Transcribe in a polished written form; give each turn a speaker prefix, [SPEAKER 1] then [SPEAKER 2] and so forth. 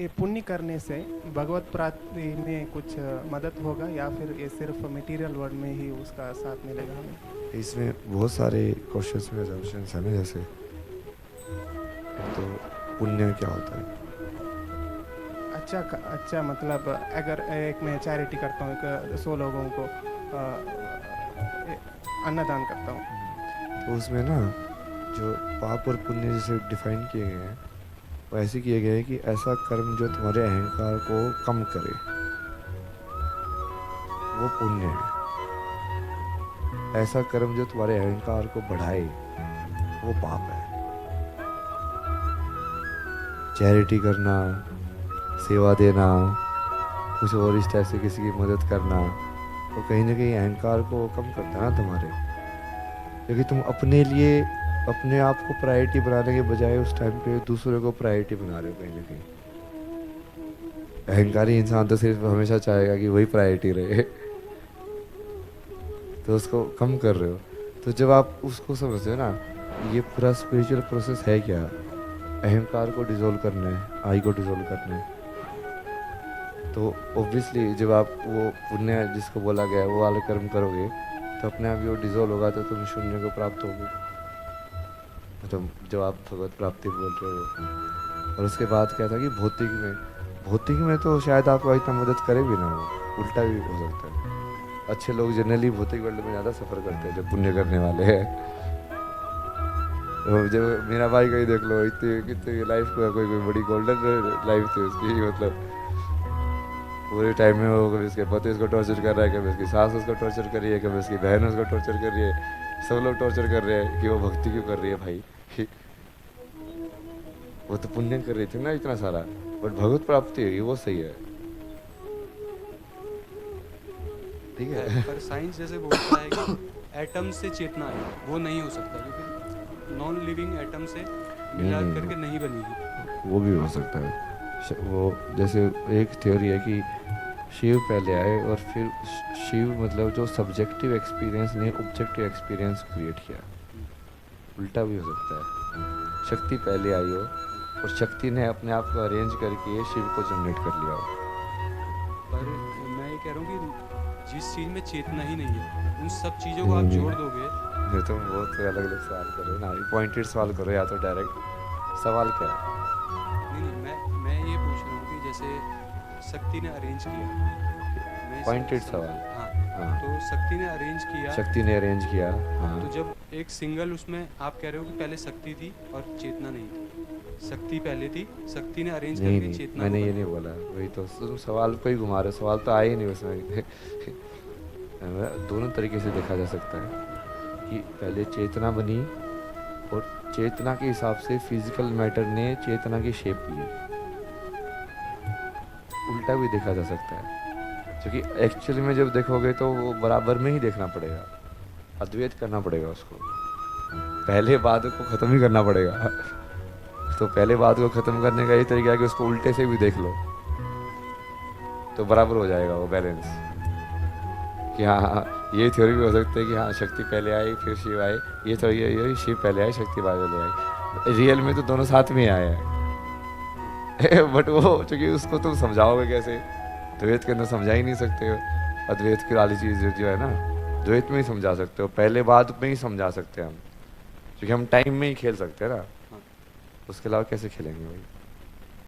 [SPEAKER 1] ये पुण्य करने से भगवत प्राप्ति में कुछ मदद होगा या फिर ये सिर्फ मटेरियल वर्ल्ड में ही उसका साथ मिलेगा हमें?
[SPEAKER 2] इसमें बहुत सारे क्वेश्चंस में assumptions हैं ना, जैसे तो पुण्य क्या होता है?
[SPEAKER 1] अच्छा, मतलब अगर एक मैं चैरिटी करता हूँ, एक 100 लोगों को अन्नदान करता हूँ।
[SPEAKER 2] तो उसमें ना जो पाप और पुण्य जैसे डिफाइन किए गए हैं वो ऐसे किए गए हैं कि ऐसा कर्म जो तुम्हारे अहंकार को कम करे वो पुण्य है। ऐसा कर्म जो तुम्हारे अहंकार को बढ़ाए वो पाप है। चैरिटी करना, सेवा देना, कुछ और इस टाइप से किसी की मदद करना तो कहीं ना कहीं अहंकार को कम करता है ना तुम्हारे, क्योंकि तुम अपने लिए अपने आप को प्रायोरिटी बनाने के बजाय उस टाइम पे दूसरे को प्रायोरिटी बना रहे हो कहीं ना कहीं। अहंकारी इंसान तो सिर्फ हमेशा चाहेगा कि वही प्रायोरिटी रहे तो उसको कम कर रहे हो। तो जब आप उसको समझते हो ना, ये पूरा स्पिरिचुअल प्रोसेस है क्या, अहंकार को डिसॉल्व करना है, आई को डिसॉल्व करना है, तो ऑब्वियसली जब आप वो पुण्य जिसको बोला गया है वो वाले कर्म करोगे तो अपने आप वो डिसॉल्व होगा तो तुम शून्य को प्राप्त होगे। मतलब जब आप भगवत प्राप्ति बोल रहे हो। और उसके बाद क्या था कि भौतिक में तो शायद आपको इतना मदद करे भी ना, हो उल्टा भी हो सकता है। अच्छे लोग जनरली भौतिक वर्ल्ड में ज़्यादा सफ़र करते हैं जो पुण्य करने वाले हैं। तो जब मेरा भाई कहीं देख लो, इतनी कितनी लाइफ को कोई बड़ी गोल्डन लाइफ थी उसकी, मतलब पूरे टाइम में वो कभी उसके पति उसको टॉर्चर कर रहा है, कभी उसकी सास उसको टॉर्चर कर रही है, कभी उसकी बहन उसको टॉर्चर कर रही है, सब लोग टॉर्चर कर रहे हैं कि वो भक्ति क्यों कर रही है भाई। वो तो पुण्य कर रही थी ना इतना सारा, बट भगवत प्राप्ति है वो सही है, ठीक है।
[SPEAKER 3] पर साइंस जैसे बोलता है कि एटम से चेतना है, वो नहीं हो सकता क्योंकि नॉन लिविंग एटम से मिला करके नहीं बनेगी।
[SPEAKER 2] वो भी हो सकता है। वो जैसे एक थ्योरी है कि शिव पहले आए और फिर शिव मतलब जो सब्जेक्टिव एक्सपीरियंस ने ऑब्जेक्टिव एक्सपीरियंस क्रिएट किया। उल्टा भी हो सकता है, शक्ति पहले आई हो और शक्ति ने अपने आप को अरेंज करके शिव को जनरेट कर लिया हो।
[SPEAKER 3] पर मैं ये कह रहा हूँ कि जिस चीज़ में चेतना ही नहीं है उन सब चीज़ों को आप जोड़ दोगे।
[SPEAKER 2] ये तुम बहुत अलग अलग सवाल करो ना, पॉइंटेड सवाल करो या तो डायरेक्ट। सवाल क्या है?
[SPEAKER 3] नहीं, मैं ये पूछ रहा हूँ कि जैसे शक्ति ने अरेंज किया,
[SPEAKER 2] पॉइंटेड सवाल।
[SPEAKER 3] हाँ,
[SPEAKER 2] हाँ,
[SPEAKER 3] तो शक्ति ने अरेंज किया,
[SPEAKER 2] शक्ति ने अरेंज किया। हाँ,
[SPEAKER 3] तो जब एक सिंगल उसमें आप कह रहे हो कि पहले शक्ति थी और चेतना नहीं थी, शक्ति पहले थी, शक्ति ने अरेंज करके चेतना।
[SPEAKER 2] मैंने ये नहीं बोला, वही तो तुम सवाल को ही घुमा रहे हो, सवाल तो आया ही नहीं उसमें। दोनों तरीके से देखा जा सकता है कि पहले चेतना बनी और चेतना के हिसाब से फिजिकल मैटर ने चेतना की शेप ली। उल्टा भी देखा जा सकता है, क्योंकि एक्चुअली में जब देखोगे तो वो बराबर में ही देखना पड़ेगा, अद्वैत करना पड़ेगा उसको, पहले बात को ख़त्म ही करना पड़ेगा। तो पहले बात को ख़त्म करने का ये तरीका है कि उसको उल्टे से भी देख लो तो बराबर हो जाएगा वो बैलेंस। कि हाँ, ये थ्योरी भी हो सकती है कि हाँ शक्ति पहले आई फिर शिव आए, ये तो ये शिव पहले आए शक्ति बाद में आई। रियल में तो दोनों साथ में आए हैं। बट वो चूँकि उसको तुम समझाओगे कैसे, द्वैत के अंदर समझा ही नहीं सकते हो। अद्वैत की वाली चीज़ जो है ना, द्वैत में ही समझा सकते हो, पहले बाद में ही समझा सकते हैं हम, क्योंकि हम टाइम में ही खेल सकते हैं ना, उसके अलावा कैसे खेलेंगे भाई।